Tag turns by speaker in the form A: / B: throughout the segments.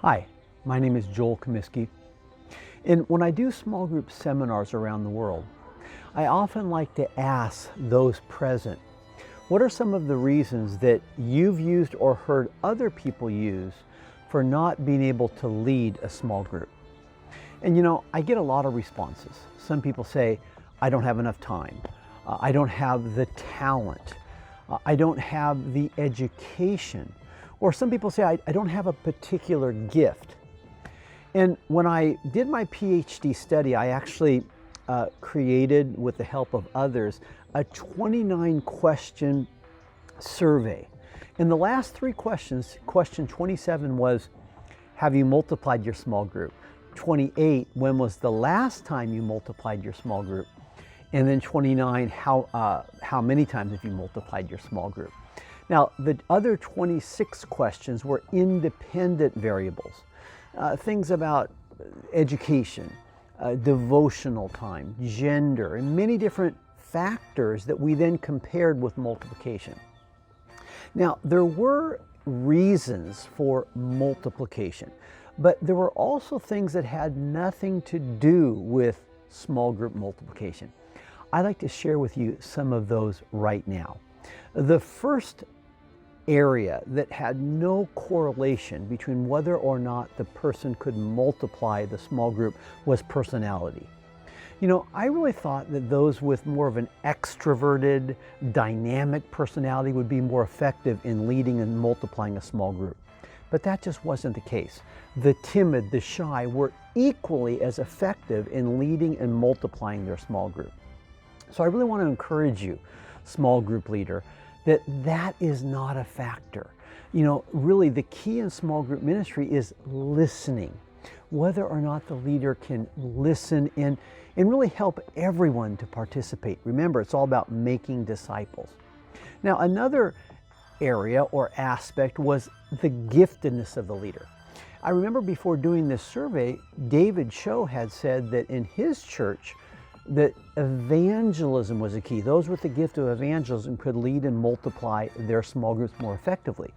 A: Hi, my name is Joel Comiskey, and when I do small group seminars around the world, I often like to ask those present, what are some of the reasons that you've used or heard other people use for not being able to lead a small group? And I get a lot of responses. Some people say, I don't have enough time. I don't have the talent. I don't have the education. Or some people say, I don't have a particular gift. And when I did my PhD study, I actually created, with the help of others, a 29-question survey. And the last three questions, question 27 was, have you multiplied your small group? 28, when was the last time you multiplied your small group? And then 29, how many times have you multiplied your small group? Now, the other 26 questions were independent variables, things about education, devotional time, gender, and many different factors that we then compared with multiplication. Now, there were reasons for multiplication, but there were also things that had nothing to do with small group multiplication. I'd like to share with you some of those right now. The first area that had no correlation between whether or not the person could multiply the small group was personality. I really thought that those with more of an extroverted, dynamic personality would be more effective in leading and multiplying a small group. But that just wasn't the case. The timid, the shy were equally as effective in leading and multiplying their small group. So I really want to encourage you, small group leader, that is not a factor. Really the key in small group ministry is listening. Whether or not the leader can listen and really help everyone to participate. Remember, it's all about making disciples. Now, another area or aspect was the giftedness of the leader. I remember before doing this survey, David Cho had said that in his church, that evangelism was a key. Those with the gift of evangelism could lead and multiply their small groups more effectively.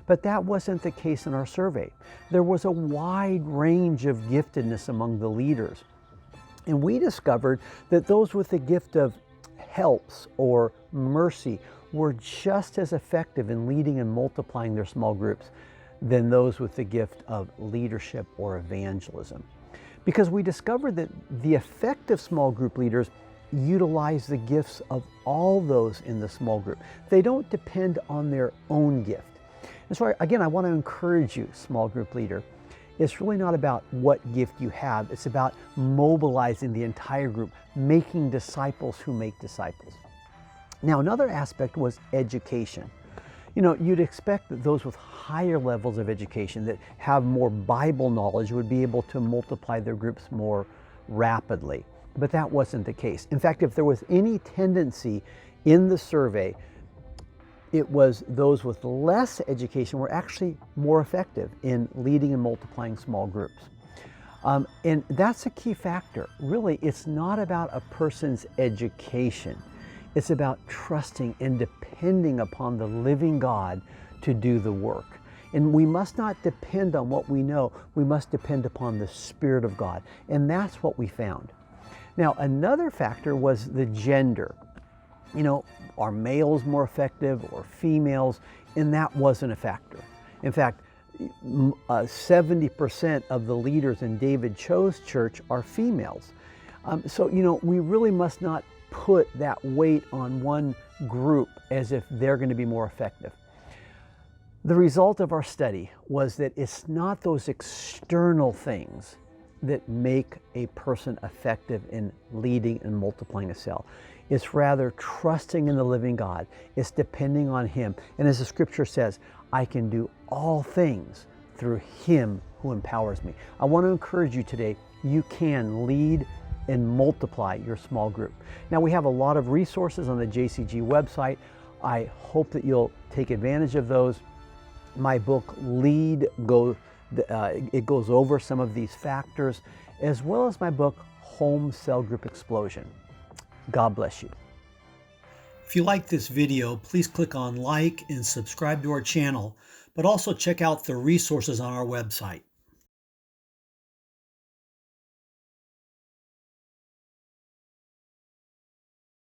A: But that wasn't the case in our survey. There was a wide range of giftedness among the leaders. And we discovered that those with the gift of helps or mercy were just as effective in leading and multiplying their small groups than those with the gift of leadership or evangelism. Because we discovered that the effective small group leaders utilize the gifts of all those in the small group. They don't depend on their own gift. And so again, I want to encourage you, small group leader. It's really not about what gift you have. It's about mobilizing the entire group, making disciples who make disciples. Now, another aspect was education. You'd expect that those with higher levels of education that have more Bible knowledge would be able to multiply their groups more rapidly. But that wasn't the case. In fact, if there was any tendency in the survey, it was those with less education were actually more effective in leading and multiplying small groups. And that's a key factor. Really, it's not about a person's education. It's about trusting and depending upon the living God to do the work. And we must not depend on what we know. We must depend upon the Spirit of God. And that's what we found. Now, another factor was the gender. Are males more effective or females? And that wasn't a factor. In fact, 70% of the leaders in David Cho's church are females. So we really must not put that weight on one group as if they're going to be more effective. The result of our study was that it's not those external things that make a person effective in leading and multiplying a cell. It's rather trusting in the living God. It's depending on Him. And as the scripture says, I can do all things through Him who empowers me. I want to encourage you today, you can lead and multiply your small group. Now, we have a lot of resources on the JCG website. I hope that you'll take advantage of those. My book, Lead, it goes over some of these factors, as well as my book, Home Cell Group Explosion. God bless you.
B: If you like this video, please click on like and subscribe to our channel, but also check out the resources on our website.